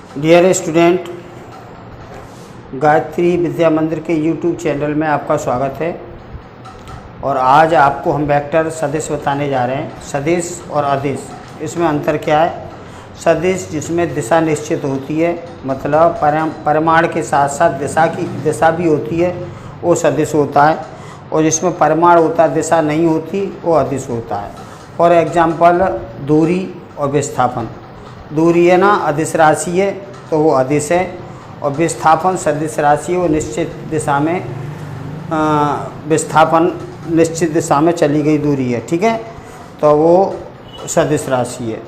Dear student, Gayatri विद्या मंदिर के YouTube channel में आपका स्वागत है। और आज आपको हम वेक्टर सदिश बताने जा रहे हैं। सदिश और अदिश, इसमें अंतर क्या है? सदिश जिसमें दिशा निश्चित होती है, मतलब परिमाण के साथ साथ दिशा भी होती है, वो सदिश होता है। और जिसमें परिमाण होता है, दिशा नहीं होती, वो अदिश होता है। फॉर एग्जाम्पल, दूरी और विस्थापन। दूरी है ना, अदिश राशि है तो वो अदिश है, और विस्थापन सदिश राशि है, वो निश्चित दिशा में विस्थापन निश्चित दिशा में चली गई दूरी है, ठीक है, तो वो सदिश राशि है।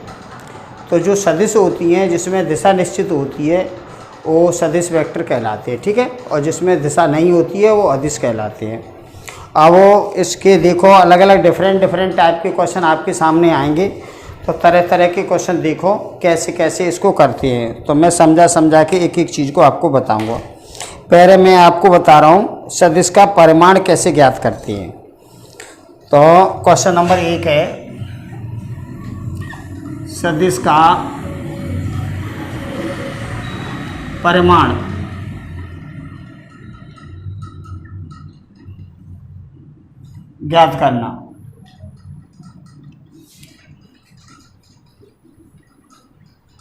तो जो सदिश होती हैं जिसमें दिशा निश्चित होती है वो सदिश वेक्टर कहलाते हैं, ठीक है, और जिसमें दिशा नहीं होती है वो अदिश कहलाते हैं। अब वो इसके देखो अलग अलग डिफरेंट टाइप के क्वेश्चन आपके सामने आएंगे, तो तरह तरह के क्वेश्चन देखो कैसे कैसे इसको करते हैं। तो मैं समझा के एक एक चीज़ को आपको बताऊंगा। पहले मैं आपको बता रहा हूँ सदिश का परिमाण कैसे ज्ञात करते हैं। तो क्वेश्चन नंबर 1 है, सदिश का परिमाण ज्ञात करना।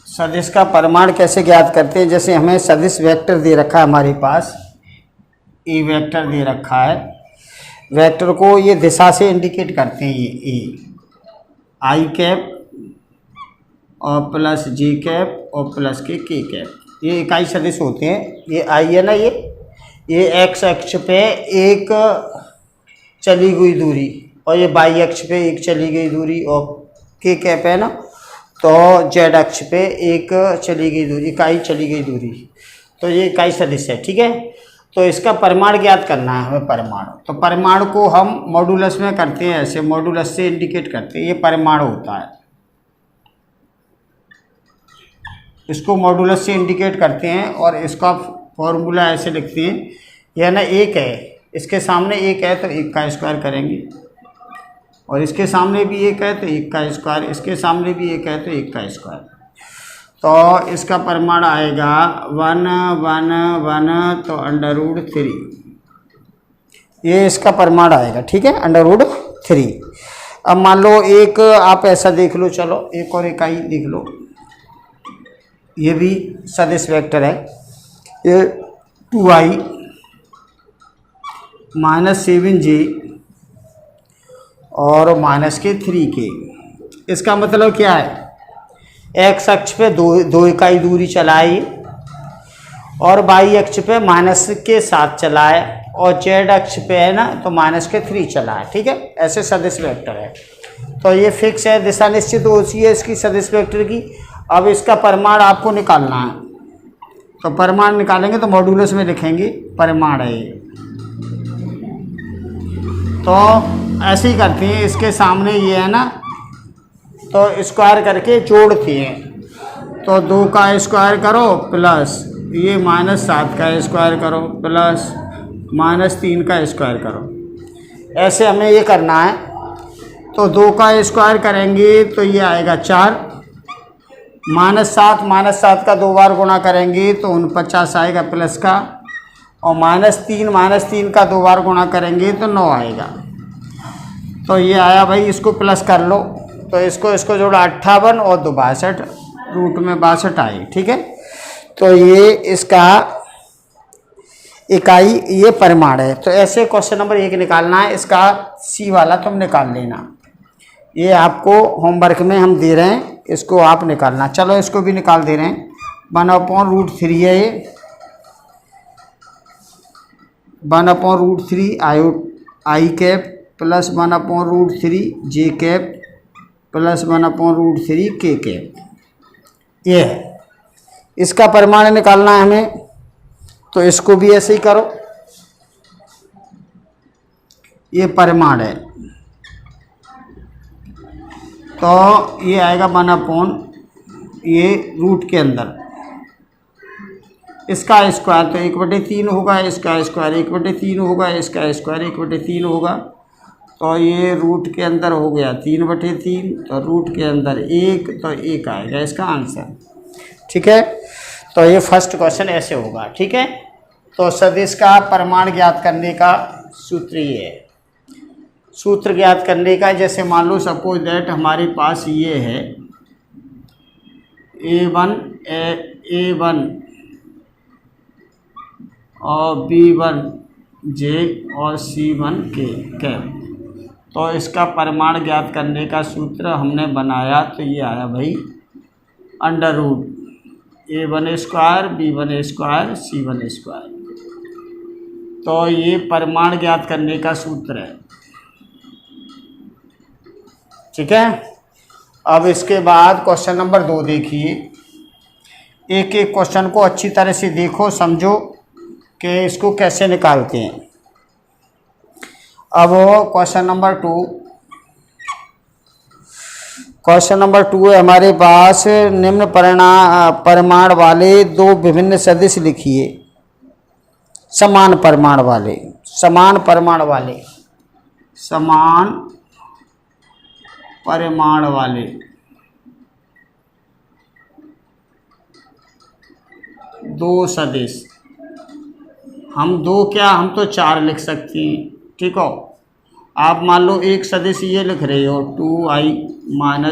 सदिश का परिमाण कैसे ज्ञात करते हैं? जैसे हमें सदिश वेक्टर दे रखा है, हमारे पास ए वेक्टर दे रखा है। वेक्टर को ये दिशा से इंडिकेट करते हैं, ये ए आई कैप और प्लस जे कैप और प्लस के कैप, ये इकाई सदिश होते हैं। ये आई है ना, ये एक्स अक्ष पे एक चली गई दूरी, और ये वाई अक्ष पे एक चली गई दूरी, और के कैप है ना, तो जेड अक्ष पे एक चली गई दूरी, इकाई चली गई दूरी, तो ये इकाई सदिश है, ठीक है। तो इसका परिमाण ज्ञात करना है हमें। परिमाण, तो परिमाण को हम मॉडुलस में करते हैं, ऐसे मॉडुलस से इंडिकेट करते हैं, ये परिमाण होता है। इसको मॉडुलस से इंडिकेट करते हैं, और इसका फॉर्मूला ऐसे लिखते हैं, यह ना एक है, इसके सामने एक है तो एक का स्क्वायर करेंगे, और इसके सामने भी एक है तो एक का स्क्वायर, इसके सामने भी एक है तो एक का स्क्वायर। तो इसका परिमाण आएगा 1 1 1, तो √3, ये इसका परिमाण आएगा, ठीक है, √3। अब मान लो एक आप ऐसा देख लो, चलो एक और इकाई देख लो, ये भी सदिश वेक्टर है, ये 2i -7j और -3k। इसका मतलब क्या है? एक्स अक्ष पे दो इकाई दूरी चलाई, और वाई अक्ष पे माइनस के साथ चला है, और जेड अक्ष पे है ना तो -3 चला है, ठीक है। ऐसे सदिश वेक्टर है, तो ये फिक्स है, दिशा निश्चित होती है इसकी सदिश वेक्टर की। अब इसका परिमाण आपको निकालना है, तो परिमाण निकालेंगे तो मॉडुलस में लिखेंगे परिमाण है ये। तो ऐसे ही करते हैं, इसके सामने ये है ना, तो स्क्वायर करके जोड़ते हैं, तो 2 का स्क्वायर करो प्लस ये -7 का स्क्वायर करो प्लस -3 का स्क्वायर करो, ऐसे हमें ये करना है। तो 2 का स्क्वायर करेंगे तो ये आएगा 4, -7 का 2 बार गुणा करेंगे तो 49 आएगा प्लस का, और -3 का 2 बार गुणा करेंगे तो 9 आएगा। तो ये आया भाई, इसको प्लस कर लो, तो इसको जोड़ा 58 और 2 62, रूट में 62 आई, ठीक है। तो ये इसका इकाई, ये परिमाण है। तो ऐसे क्वेश्चन नंबर 1 निकालना है, इसका सी वाला तुम निकाल लेना, ये आपको होमवर्क में हम दे रहे हैं, इसको आप निकालना। चलो इसको भी निकाल दे रहे हैं, 1/√3 है ये, 1/√3 आई कैप प्लस 1/√3 जे कैप प्लस 1/√3 के कैप, ये है। इसका परिमाण निकालना है हमें, तो इसको भी ऐसे ही करो, ये परिमाण है, तो ये आएगा 1/, ये रूट के अंदर, इसका स्क्वायर तो 1/3 होगा, इसका स्क्वायर 1/3 होगा, इसका स्क्वायर 1/3 होगा, तो ये रूट के अंदर हो गया 3/3, तो रूट के अंदर 1, तो 1 आएगा इसका आंसर, ठीक है। तो ये फर्स्ट क्वेश्चन ऐसे होगा, ठीक है। तो सदिश का परिमाण ज्ञात करने का सूत्र ये है। सूत्र ज्ञात करने का, जैसे मान लो सपोज दैट हमारे पास ये है A1 और B1 J और C1 K कैप। तो इसका परिमाण ज्ञात करने का सूत्र हमने बनाया, तो ये आया भाई under root A1 square B1 square C1 square. तो ये परिमाण ज्ञात करने का सूत्र है, ठीक है। अब इसके बाद क्वेश्चन नंबर 2 देखिए। एक एक क्वेश्चन को अच्छी तरह से देखो, समझो कि इसको कैसे निकालते हैं। अब क्वेश्चन नंबर 2 है हमारे पास, निम्न परिमाण वाले दो विभिन्न सदिश लिखिए। समान परिमाण वाले दो सदिश, हम तो 4 लिख सकते हैं, ठीक हो। आप मान लो एक सदिश ये लिख रहे हो 2i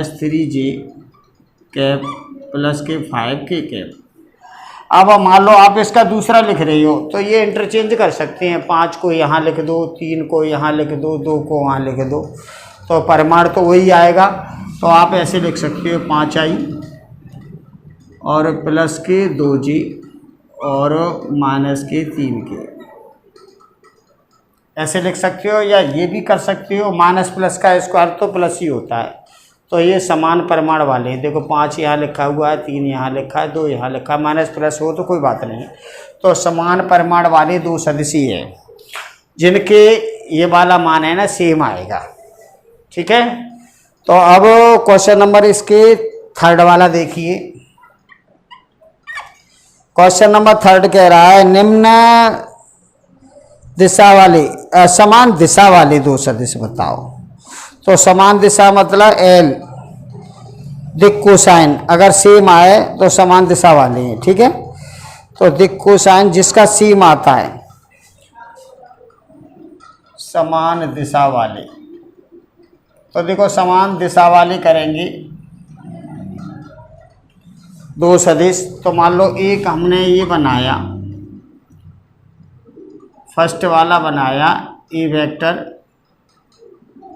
- 3j कैप प्लस के 5k कैप। अब मान लो आप इसका दूसरा लिख रहे हो, तो ये इंटरचेंज कर सकते हैं, 5 को यहाँ लिख दो, 3 को यहाँ लिख दो, 2 को वहाँ लिख दो, तो परिमाण तो वही आएगा। तो आप ऐसे लिख सकते हो 5i और प्लस के 2j और माइनस के 3k, ऐसे लिख सकते हो। या ये भी कर सकते हो, माइनस प्लस का स्क्वायर तो प्लस ही होता है। तो ये समान परिमाण वाले, देखो 5 यहाँ लिखा हुआ है, 3 यहाँ लिखा है, 2 यहाँ लिखा है, माइनस प्लस हो तो कोई बात नहीं। तो समान परिमाण वाले दो सदिशी है जिनके ये वाला मान है ना सेम आएगा, ठीक है। तो अब क्वेश्चन नंबर इसके 3rd वाला देखिए। क्वेश्चन नंबर 3 कह रहा है, निम्न दिशा वाले समान दिशा वाले दो सदिश बताओ। तो समान दिशा मतलब L दिक् कोसाइन, अगर सेम आए तो समान दिशा वाले हैं, ठीक है। तो दिक् कोसाइन जिसका सेम आता है, समान दिशा वाले। तो देखो समान दिशा वाले करेंगे दो सदिश। तो मान लो एक हमने ये बनाया, फर्स्ट वाला बनाया ए वेक्टर,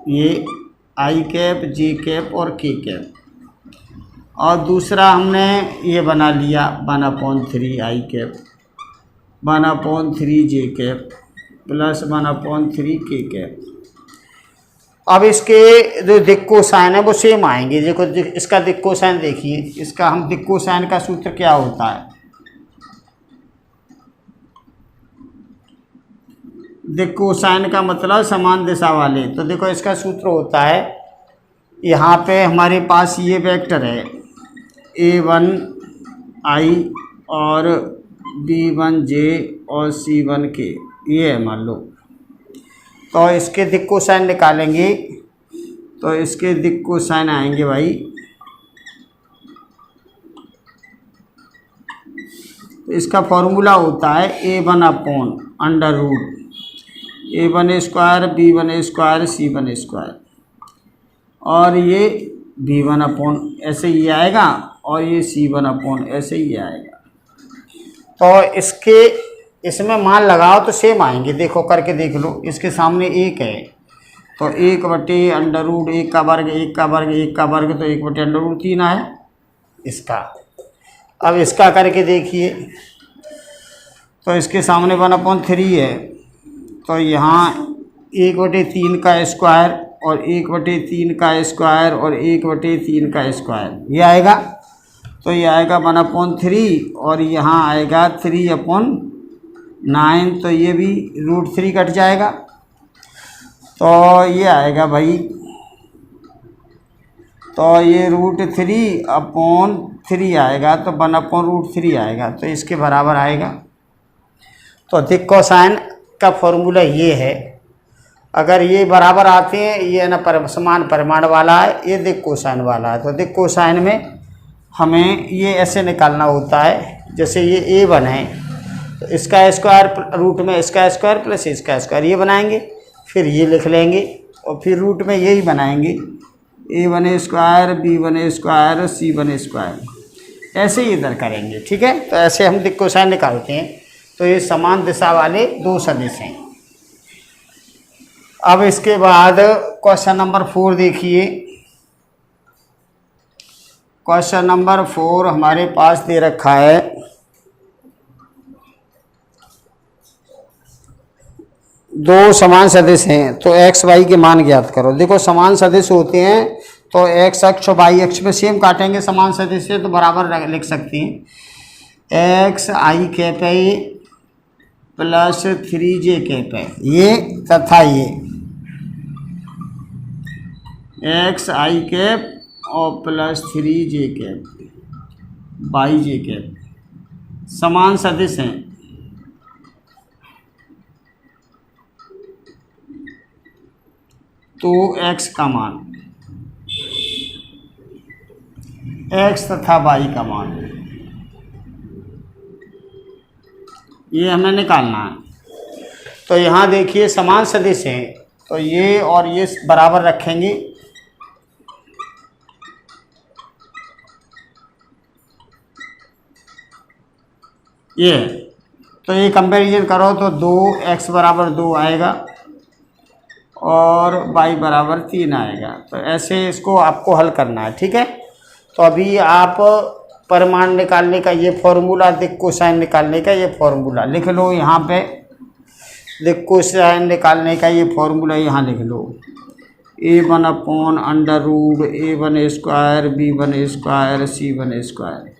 ये i कैप j कैप और k कैप, और दूसरा हमने ये बना लिया 1/3 i cap 1/3 j cap plus 1/3 k cap. अब इसके जो दिक् कोसाइन है वो सेम आएंगे। देखो इसका दिक् कोसाइन देखिए, इसका हम दिक् कोसाइन का सूत्र क्या होता है, दिक् कोसाइन का मतलब समान दिशा वाले। तो देखो इसका सूत्र होता है, यहाँ पे हमारे पास ये वेक्टर है A1i और B1j और C1k, ये है मान लो। तो इसके दिक् कोसाइन निकालेंगे, तो इसके दिक् कोसाइन आएंगे भाई, इसका फॉर्मूला होता है A1/√, A1 square B1 square C1 square, और ये B1 ऐसे ही आएगा, और ये C1 ऐसे ही आएगा। तो इसमें मान लगाओ तो सेम आएंगे, देखो करके देख लो। इसके सामने 1 है, तो 1/√, 1 का वर्ग 1 का वर्ग 1 का वर्ग, तो 1/√3 है इसका। अब इसका करके देखिए, तो इसके सामने 1/3 है, तो यहाँ 1/3 का स्क्वायर और 1/3 का स्क्वायर और 1/3 का स्क्वायर, ये आएगा। तो ये आएगा 1/3, और यहाँ आएगा 3/9, तो ये भी √3 कट जाएगा। तो ये आएगा भाई, तो ये √3/3 आएगा, तो 1/√3 आएगा, तो इसके बराबर आएगा। तो दिक् कोसाइन का फॉर्मूला ये है। अगर ये बराबर आते हैं, ये ना समान परिमाण वाला है, ये दिक् कोसाइन वाला है। तो दिक् कोसाइन में हमें ये ऐसे निकालना होता है, जैसे ये ए वन है तो इसका स्क्वायर रूट में इसका स्क्वायर प्लस इसका स्क्वायर ये बनाएंगे, फिर ये लिख लेंगे और फिर रूट में यही बनाएंगे a one square b one square c one square, ऐसे ही इधर करेंगे। ठीक है, तो ऐसे हम दिक् कोसाइन निकालते हैं। तो ये समान दिशा वाले दो सदिश हैं। अब इसके बाद क्वेश्चन नंबर 4 देखिए। क्वेश्चन नंबर 4 हमारे पास दे रखा है, दो समान सदिश हैं तो एक्स वाई के मान ज्ञात करो। देखो समान सदिश होते हैं तो एक्स अक्ष और वाई अक्ष पे सेम काटेंगे समान सदिश से, तो बराबर लिख सकते हैं एक्स आई कैप है प्लस 3j कैप है ये, तथा ये एक्स आई कैप और plus 3j cap by J cap समान सदिश हैं। तो x का मान, x तथा y का मान ये हमें निकालना है। तो यहाँ देखिए समान सदिश हैं तो ये और ये बराबर रखेंगे। ये तो ये कंपैरिजन करो तो 2x बराबर 2 आएगा और y बराबर 3 आएगा। तो ऐसे इसको आपको हल करना है। ठीक है, तो अभी आप परिमाण निकालने का ये फॉर्मूला, दिक् कोसाइन निकालने का ये फॉर्मूला लिख लो यहाँ पे। दिक् कोसाइन निकालने का ये फॉर्मूला यहाँ लिख लो, a1 upon under root a1 square b1 square c1 square,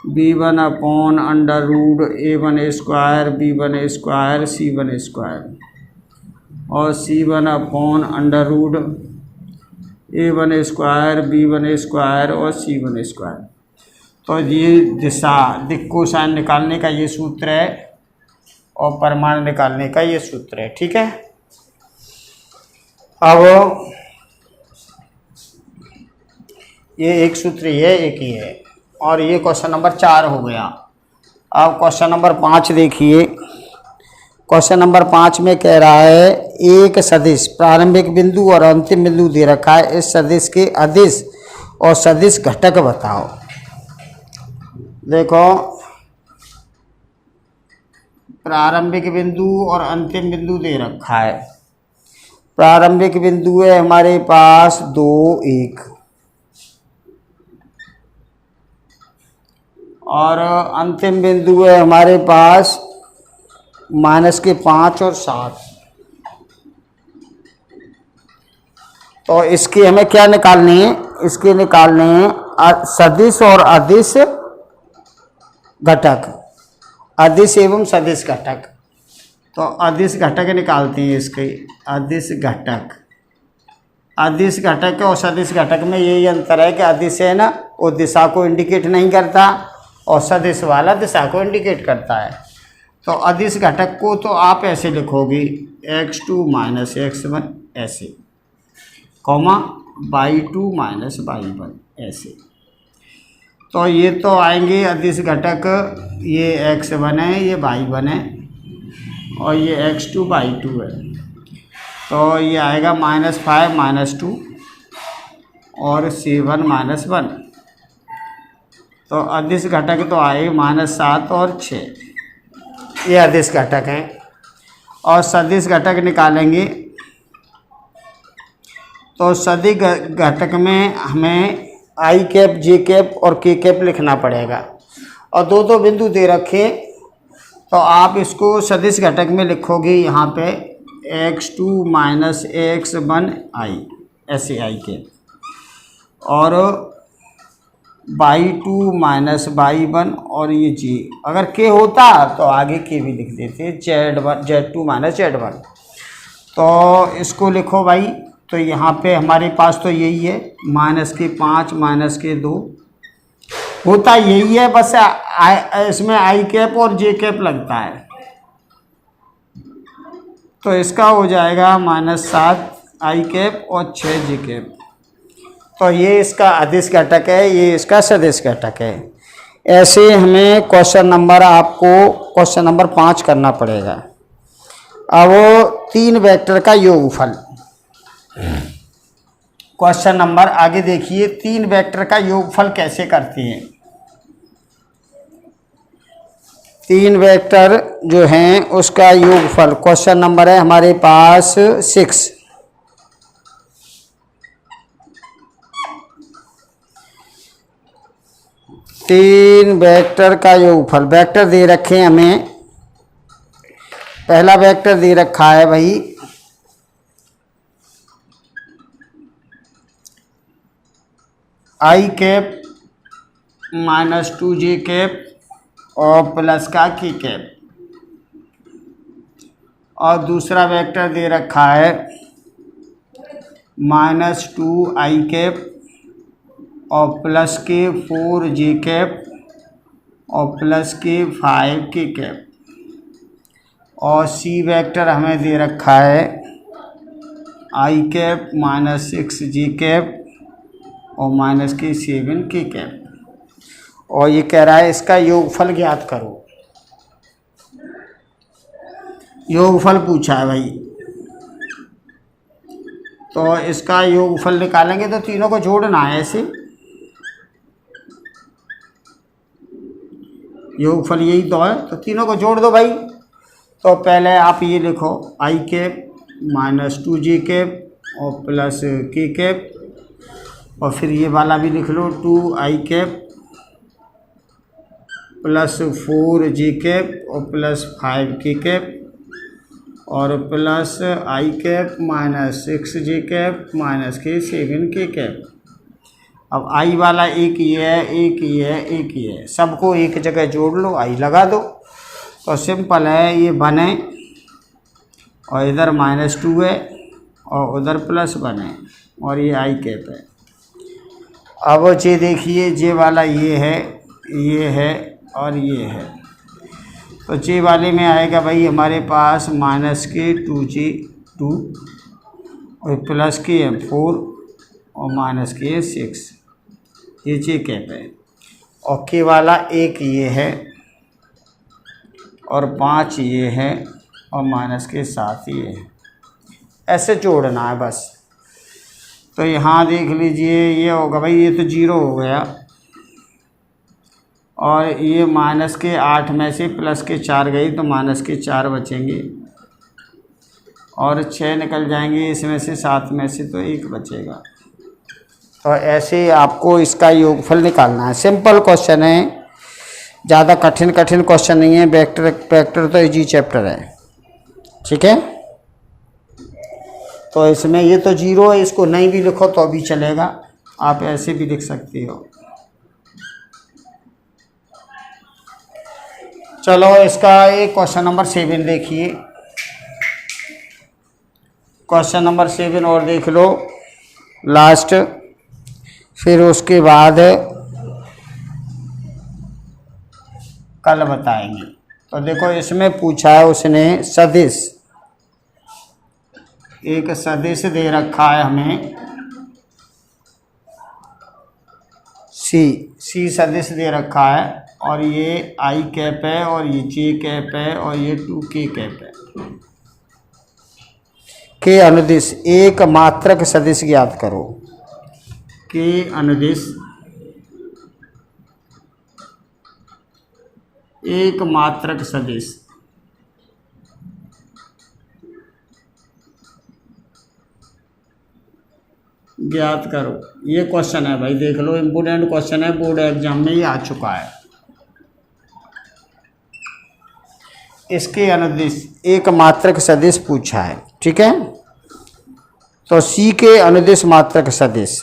b1 upon under root a1 square b1 square c1 square, और c1 upon under root a1 square b1 square और c1 स्क्वायर। तो ये दिशा दिक् cosine निकालने का ये सूत्र है और परिमाण निकालने का ये सूत्र है। ठीक है, अब ये एक सूत्र ही है, एक ही है, और ये क्वेश्चन नंबर 4 हो गया। अब क्वेश्चन नंबर 5 देखिए। क्वेश्चन नंबर 5 में कह रहा है एक सदिश प्रारंभिक बिंदु और अंतिम बिंदु दे रखा है, इस सदिश के अदिश और सदिश घटक बताओ। देखो प्रारंभिक बिंदु और अंतिम बिंदु दे रखा है। प्रारंभिक बिंदु है हमारे पास 2 1 और अंतिम बिंदु है हमारे पास -5 और 7। तो इसके हमें क्या निकालने हैं, इसके निकालने हैं सदिश और अदिश घटक, अदिश एवं सदिश घटक। तो अदिश घटक निकालते हैं इसके, अदिश घटक। अदिश घटक और सदिश घटक में यही अंतर है कि अदिश है ना वो दिशा को इंडिकेट नहीं करता और सदिश वाला दिशा को इंडिकेट करता है। तो अदिश घटक को तो आप ऐसे लिखोगे x2 माइनस x1 ऐसे, कॉमा y2 माइनस y1 ऐसे। तो ये तो आएंगे अदिश घटक, ये x1 है, ये y1 है और ये x2 y2 है। तो ये आएगा -5 -2 और 7 -1। तो अदिश घटक तो आए -7 और 6, ये अदिश घटक हैं। और सदिश घटक निकालेंगे तो सदिश घटक में हमें आई कैप जे कैप और के कैप लिखना पड़ेगा। और दो बिंदु दे रखे तो आप इसको सदिश घटक में लिखोगे यहाँ पे x2 माइनस x1 आई, ऐसे आई कैप, और y2 माइनस y1 और ये जी। अगर k होता तो आगे k भी लिख देते, z2 माइनस z1। तो इसको लिखो भाई। तो यहाँ पे हमारे पास तो यही है -5 -2 होता यही है, बस इसमें आई कैप और जे कैप लगता है। तो इसका हो जाएगा -7 आई कैप और 6 जे कैप। तो ये इसका अदिश घटक है, ये इसका सदिश घटक है। ऐसे हमें क्वेश्चन नंबर आपको क्वेश्चन नंबर 5 करना पड़ेगा। अब 3 वेक्टर का योगफल, क्वेश्चन नंबर आगे देखिए, 3 वेक्टर का योगफल कैसे करते हैं। 3 वेक्टर जो हैं उसका योगफल, क्वेश्चन नंबर है हमारे पास 6। तीन वेक्टर का योगफल, वेक्टर दे रखे हैं हमें। पहला वेक्टर दे रखा है भाई i कैप -2j कैप और प्लस का की कैप, और दूसरा वेक्टर दे रखा है -2i कैप और प्लस के 4j कैप और प्लस के 5k कैप, और सी वेक्टर हमें दे रखा है i कैप -6j कैप और के 7k कैप, और ये कह रहा है इसका योगफल ज्ञात करो। योगफल पूछा है भाई, तो इसका योगफल निकालेंगे तो तीनों को जोड़ना है। ऐसे योगफल यही तो है, तो तीनों को जोड़ दो भाई। तो पहले आप ये लिखो i कैप -2j कैप और प्लस k कैप, और फिर ये वाला भी लिख लो 2i cap plus 4j cap और प्लस 5k कैप, और plus i cap -6j cap के 7k कैप। अब i वाला एक ये है, एक ये है, एक ये है, सबको एक जगह जोड़ लो, i लगा दो, तो सिंपल है, ये 1 है और इधर -2 है और उधर +1 है और ये i कैप है। अब ये देखिए, जे वाला ये है और ये है, तो जे वाले में आएगा भाई हमारे पास -2j 2 और प्लस के 4 और के 6, ये जे कैप है, और के वाला एक ये है और 5 ये है और के 7 ये है। ऐसे जोड़ना है बस। तो यहाँ देख लीजिए, ये होगा भाई, ये तो 0 हो गया, और ये के 8 में से प्लस के 4 गई तो के 4 बचेंगे, और 6 निकल जाएंगे इसमें से, 7 में से तो 1 बचेगा। तो ऐसे आपको इसका योगफल निकालना है। सिंपल क्वेश्चन है, ज़्यादा कठिन क्वेश्चन नहीं है। वेक्टर तो इजी चैप्टर है, ठीक है। तो इसमें ये तो 0 है, इसको नहीं भी लिखो तो भी चलेगा, आप ऐसे भी लिख सकती हो। चलो इसका एक क्वेश्चन नंबर 7 देखिए, क्वेश्चन नंबर 7 और देख लो लास्ट, फिर उसके बाद कल बताएंगे। तो देखो इसमें पूछा है उसने सदिश, एक सदिश दे रखा है हमें सी सदिश दे रखा है, और ये i कैप है और ये j कैप है और ये 2k कैप है। के अनुदिश एक मात्रक सदिश ज्ञात करो। के अनुदिश एक मात्रक सदिश ज्ञात करो। ये क्वेश्चन है भाई, देख लो, इम्पोर्टेंट क्वेश्चन है, बोर्ड एग्जाम में ये आ चुका है। इसके अनुदिश एक मात्रक सदिश पूछा है, ठीक है। तो सी के अनुदिश मात्रक सदिश,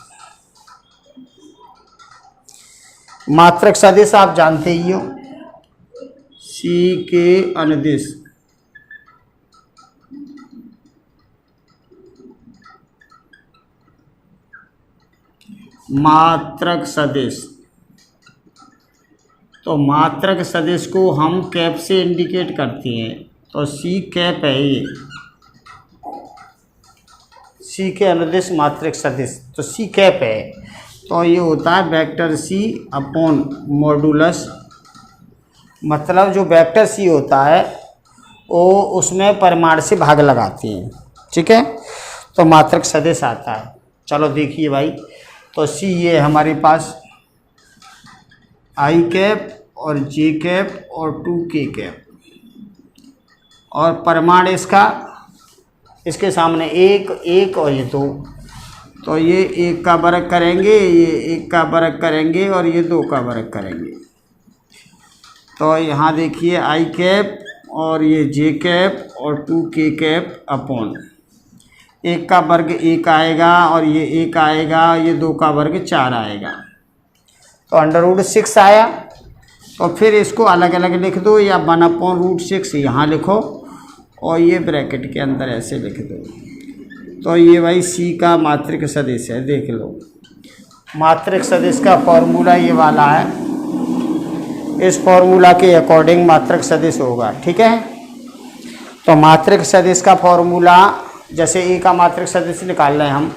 मात्रक सदिश आप जानते ही हो, सी के अनुदिश मात्रक सदिश। तो मात्रक सदिश को हम कैप से इंडिकेट करते हैं, तो सी कैप है ये, सी के अनुदिश मात्रक सदिश, तो सी कैप है। तो ये होता है वेक्टर सी अपॉन मॉडुलस, मतलब जो वेक्टर सी होता है वो उसमें परिमाण से भाग लगाते हैं, ठीक है, तो मात्रक सदिश आता है। चलो देखिए भाई, तो सी ये हमारे पास आई कैप और जे कैप और 2k कैप, और परिमाण इसका इसके सामने एक और ये 2, तो ये 1 का वर्ग करेंगे, ये 1 का वर्ग करेंगे और ये 2 का वर्ग करेंगे। तो यहाँ देखिए आई कैप और ये जे कैप और 2k कैप अपॉन 1 का वर्ग 1 आएगा और ये 1 आएगा, ये 2 का वर्ग 4 आएगा, तो √6 आया। तो फिर इसको अलग अलग लिख दो, या 1/√6 यहाँ लिखो और ये ब्रैकेट के अंदर ऐसे लिख दो। तो ये भाई सी का मात्रिक सदिश है, देख लो। मात्रिक सदिश का फॉर्मूला ये वाला है, इस फॉर्मूला के अकॉर्डिंग मात्रिक सदिश होगा, ठीक है। तो मात्रिक सदिश का फॉर्मूला, जैसे ए का मात्रिक सदिश निकाल रहे हैं हम,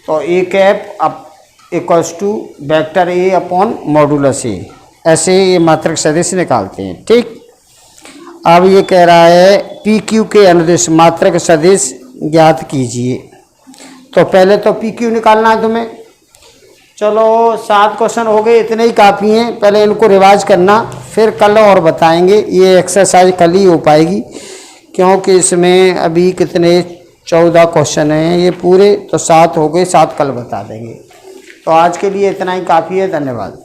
तो a cap up equals to vector a upon modulus a, ऐसे ये मात्रिक सदिश निकालते हैं, ठीक। अब ये कह रहा है पी क्यू के अनुदिश मात्रक सदिश ज्ञात कीजिए। तो पहले तो पी क्यू निकालना है तुम्हें। चलो 7 क्वेश्चन हो गए, इतने ही काफ़ी हैं, पहले इनको रिवाइज करना, फिर कल और बताएंगे। ये एक्सरसाइज कल ही हो पाएगी क्योंकि इसमें अभी कितने 14 क्वेश्चन हैं ये पूरे, तो 7 हो गए, 7 कल बता देंगे। तो आज के लिए इतना ही काफ़ी है, धन्यवाद।